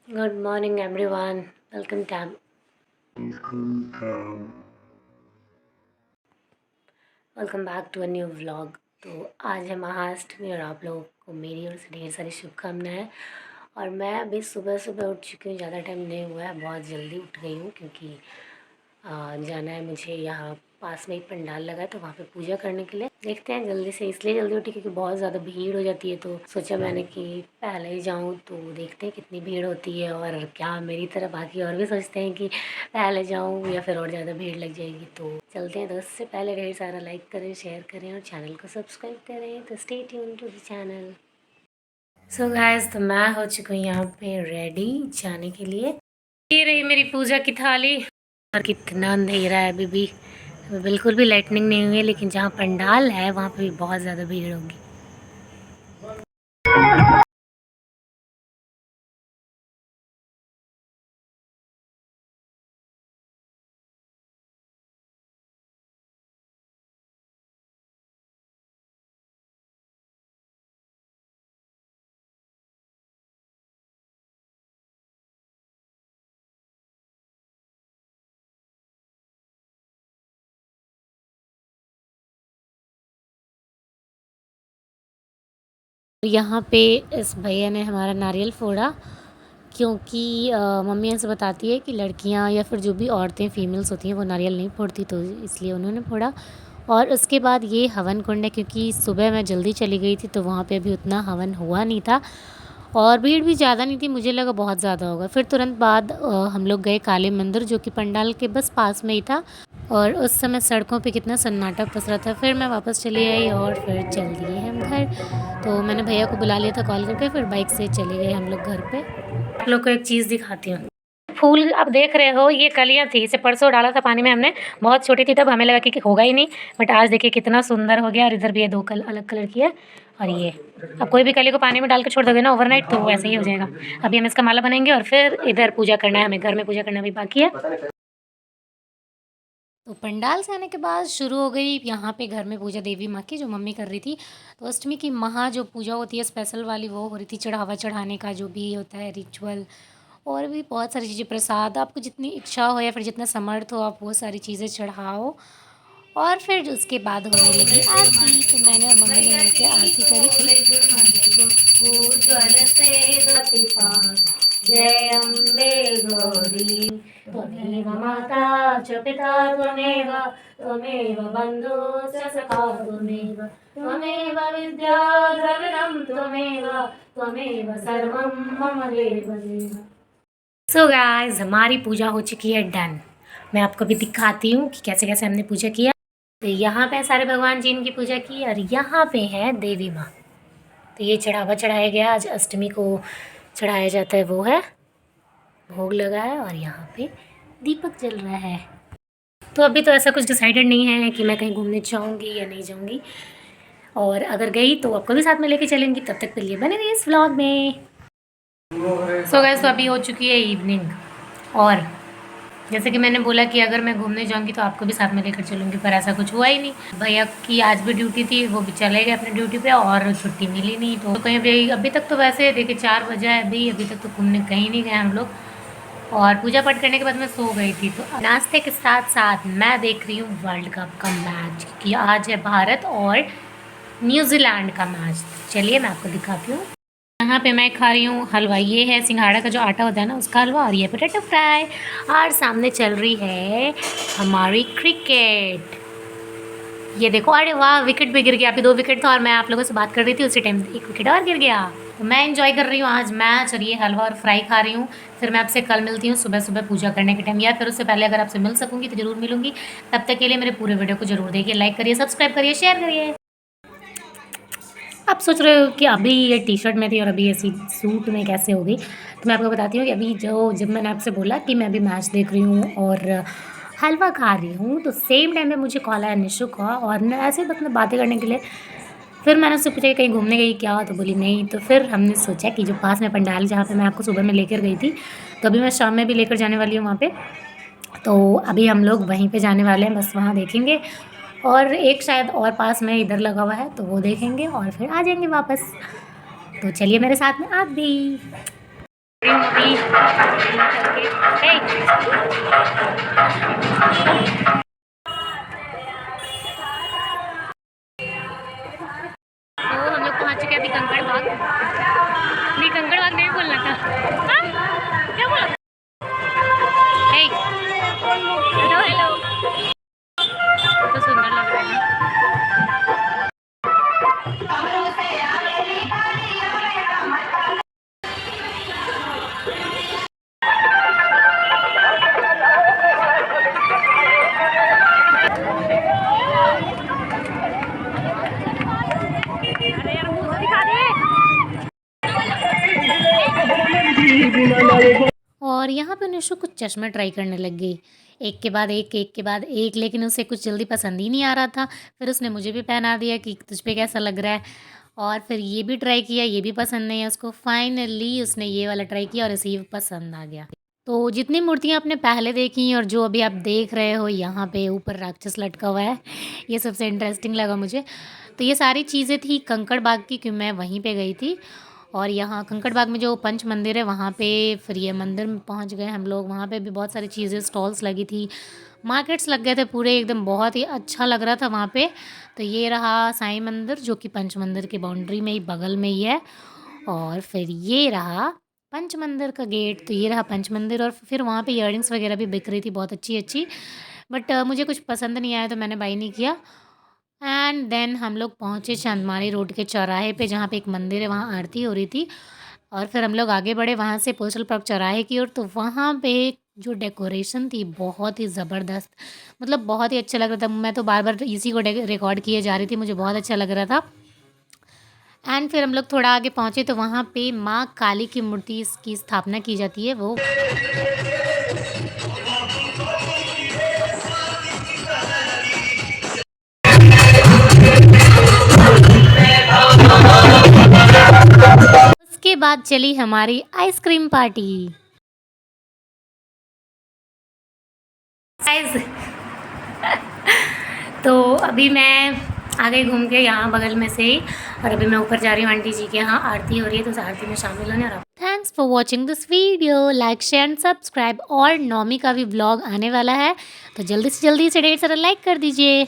Good morning, everyone. Welcome back to a new vlog. तो आज है महाअष्टमी और आप लोगों को मेरी ओर से ढेर सारी शुभकामनाएं। और मैं अभी सुबह सुबह उठ चुकी हूँ, ज़्यादा टाइम नहीं हुआ है, बहुत जल्दी उठ गई हूँ क्योंकि जाना है मुझे। यहाँ पास में ही पंडाल लगा है तो वहाँ पे पूजा करने के लिए। देखते हैं जल्दी से, इसलिए जल्दी उठी क्योंकि बहुत ज़्यादा भीड़ हो जाती है, तो सोचा मैंने कि पहले ही जाऊँ। तो देखते हैं कितनी भीड़ होती है और क्या मेरी तरह बाकी और भी सोचते हैं कि पहले जाऊँ या फिर और ज़्यादा भीड़ लग जाएगी। तो चलते हैं। तो उससे पहले ढेर सारा लाइक करें, शेयर करें और चैनल को सब्सक्राइब करें। तो stay tune to the channel. So guys, तो मैं हो चुकी हूँ यहाँ पे रेडी जाने के लिए। ये रही मेरी पूजा की थाली। और कितना अंधेरा है अभी भी, बिल्कुल भी लाइटनिंग नहीं हुई है, लेकिन जहाँ पंडाल है वहाँ पे भी बहुत ज़्यादा भीड़ होगी। यहाँ पे इस भैया ने हमारा नारियल फोड़ा क्योंकि मम्मी ऐसे बताती है कि लड़कियाँ या फिर जो भी औरतें फीमेल्स होती हैं वो नारियल नहीं फोड़ती, तो इसलिए उन्होंने फोड़ा। और उसके बाद ये हवन कुंड है, क्योंकि सुबह मैं जल्दी चली गई थी तो वहाँ पे अभी उतना हवन हुआ नहीं था और भीड़ भी ज़्यादा नहीं थी, मुझे लगा बहुत ज़्यादा होगा। फिर तुरंत बाद हम लोग गए काली मंदिर, जो कि पंडाल के बस पास में ही था। और उस समय सड़कों पे कितना सन्नाटा पसरा था। फिर मैं वापस चली आई और फिर चल दिए हम घर। तो मैंने भैया को बुला लिया था कॉल करके, फिर बाइक से चले गए हम लोग घर पे। आप लोग को एक चीज़ दिखाती हूँ। फूल आप देख रहे हो, ये कलियाँ थी, इसे परसों डाला था पानी में हमने। बहुत छोटी थी तब, हमें लगा कि होगा ही नहीं, बट आज देखिए कितना सुंदर हो गया। और इधर भी ये दो अलग कलर की है। और ये अब कोई भी कली को पानी में डाल के छोड़ दोगे ना ओवरनाइट, तो वो ऐसे ही हो जाएगा। अभी हम इसका माला बनाएंगे और फिर इधर पूजा करना है, हमें घर में पूजा करना भी बाकी है। तो पंडाल से आने के बाद शुरू हो गई यहाँ पे घर में पूजा देवी माँ की, जो मम्मी कर रही थी। तो अष्टमी की महा जो पूजा होती है स्पेशल वाली, वो हो रही थी। चढ़ावा चढ़ाने का जो भी होता है रिचुअल, और भी बहुत सारी चीज़ें, प्रसाद, आपको जितनी इच्छा हो या फिर जितना समर्थ हो आप वो सारी चीज़ें चढ़ाओ। और फिर उसके बाद होने लगी आरती। तो मैंने और मम्मी ने मिलकर आरती करी थी। जय अम्बे गौरी, त्वमेव माता च पिता त्वमेव, त्वमेव बन्धुश्च सखा त्वमेव, त्वमेव विद्या द्रविणं त्वमेव, त्वमेव सर्वं मम देव देव। सो गाइस, हमारी पूजा हो चुकी है डन। मैं आपको भी दिखाती हूँ कि कैसे कैसे हमने पूजा किया। तो यहाँ पे सारे भगवान जी इनकी पूजा की, और यहाँ पे है देवी माँ। तो ये चढ़ावा चढ़ाया गया, आज अष्टमी को चढ़ाया जाता है, वो है भोग लगा है। और यहाँ पे दीपक जल रहा है। तो अभी तो ऐसा कुछ डिसाइडेड नहीं है कि मैं कहीं घूमने जाऊँगी या नहीं जाऊँगी, और अगर गई तो आपको भी साथ में लेके चलेंगी। तब तक के लिए बने रहिए इस व्लॉग में। सो गाइस, तो अभी हो चुकी है इवनिंग, और जैसे कि मैंने बोला कि अगर मैं घूमने जाऊंगी तो आपको भी साथ में लेकर चलूंगी, पर ऐसा कुछ हुआ ही नहीं। भैया की आज भी ड्यूटी थी, वो भी चले गए अपने ड्यूटी पे और छुट्टी मिली नहीं। तो कहीं भी अभी तक तो वैसे देखिए 4 बजा है अभी तक तो घूमने कहीं नहीं गए हम लोग। और पूजा पाठ करने के बाद मैं सो गई थी। तो नाश्ते के साथ साथ मैं देख रही हूँ वर्ल्ड कप का मैच, क्योंकि आज है भारत और न्यूजीलैंड का मैच। चलिए मैं आपको दिखाती हूँ। यहाँ पे मैं खा रही हूँ हलवा। ये है सिंघाड़ा का जो आटा होता है ना, उसका हलवा। और ये पोटैटो फ्राई। और सामने चल रही है हमारी क्रिकेट। ये देखो, अरे वाह, विकेट भी गिर गया। अभी 2 विकेट था और मैं आप लोगों से बात कर रही थी, उसी टाइम 1 विकेट और गिर गया। तो मैं एंजॉय कर रही हूँ आज मैच, और ये हलवा और फ्राई खा रही हूँ। फिर मैं आपसे कल मिलती हूँ सुबह सुबह पूजा करने के टाइम, या फिर उससे पहले अगर आपसे मिल सकूँगी तो ज़रूर मिलूँगी। तब तक के लिए मेरे पूरे वीडियो को जरूर देखिए, लाइक करिए, सब्सक्राइब करिए, शेयर करिए। आप सोच रहे हो कि अभी ये टी शर्ट में थी और अभी ऐसी सूट में कैसे हो गई, तो मैं आपको बताती हूँ कि अभी जब मैंने आपसे बोला कि मैं अभी मैच देख रही हूँ और हलवा खा रही हूँ, तो सेम टाइम में मुझे कॉल आया निशु का, और न ऐसे ही मतलब बातें करने के लिए। फिर मैंने उससे पूछा कि कहीं घूमने गई क्या, तो बोली नहीं। तो फिर हमने सोचा कि जो पास में पंडाल जहाँ पे मैं आपको सुबह में लेकर गई थी, तो अभी मैं शाम में भी लेकर जाने वाली हूँ वहाँ पे। तो अभी हम लोग वहीं पे जाने वाले हैं, बस वहाँ देखेंगे। और एक शायद और पास में इधर लगा हुआ है, तो वो देखेंगे और फिर आ जाएंगे वापस। तो चलिए मेरे साथ में आप भी। अभी करके तो हम लोग पहुँच चुके हैं अभी कंकड़ बाग। नहीं, कंकड़ बाग नहीं बोलना था। हाँ? क्या बोला? हे, हेलो हेलो। तो सुंदर लग रहा है। अरे यार, मुंह तो दिखा दे। और यहाँ पे निशु कुछ चश्मे ट्राई करने लग गई, एक के बाद एक, लेकिन उसे कुछ जल्दी पसंद ही नहीं आ रहा था। फिर उसने मुझे भी पहना दिया कि तुझ पे कैसा लग रहा है, और फिर ये भी ट्राई किया, ये भी पसंद नहीं है उसको। फाइनली उसने ये वाला ट्राई किया और उसे ये पसंद आ गया। तो जितनी मूर्तियाँ आपने पहले देखी और जो अभी आप देख रहे हो यहाँ पे ऊपर राक्षस लटका हुआ है, ये सबसे इंटरेस्टिंग लगा मुझे। तो ये सारी चीज़ें थी कंकड़ बाग की, क्योंकि मैं वहीं पे गई थी। और यहाँ कंकड़ बाग में जो पंच मंदिर है वहाँ पे फिर ये मंदिर में पहुँच गए हम लोग। वहाँ पे भी बहुत सारी चीज़ें, स्टॉल्स लगी थी, मार्केट्स लग गए थे पूरे एकदम, बहुत ही अच्छा लग रहा था वहाँ पे। तो ये रहा साईं मंदिर, जो कि पंच मंदिर की बाउंड्री में ही, बगल में ही है। और फिर ये रहा पंच मंदिर का गेट। तो ये रहा पंच मंदिर। और फिर वहाँ पे इयररिंग्स वगैरह भी बिक रही थी, बहुत अच्छी अच्छी। बट मुझे कुछ पसंद नहीं आया तो मैंने बाई नहीं किया। एंड देन हम लोग पहुँचे चांदमारी रोड के चौराहे पे, जहाँ पे एक मंदिर है, वहाँ आरती हो रही थी। और फिर हम लोग आगे बढ़े वहाँ से पोस्टल पार्क चौराहे की ओर। तो वहाँ पे जो डेकोरेशन थी बहुत ही ज़बरदस्त, मतलब बहुत ही अच्छा लग रहा था। मैं तो बार बार इसी को रिकॉर्ड किए जा रही थी, मुझे बहुत अच्छा लग रहा था। एंड फिर हम लोग थोड़ा आगे पहुँचे तो वहाँ पे माँ काली की मूर्ति की स्थापना की जाती है, वो। उसके बाद चली हमारी आइसक्रीम पार्टी। गाइस, तो अभी मैं आ गई घूम के यहाँ बगल में से ही, और अभी मैं ऊपर जा रही हूँ आंटी जी के यहाँ, आरती हो रही है, तो उस आरती में शामिल होने। और thanks for watching this video, like share and subscribe. और नौमी का भी ब्लॉग आने वाला है, तो जल्दी से ढेर सारा लाइक कर दीजिए।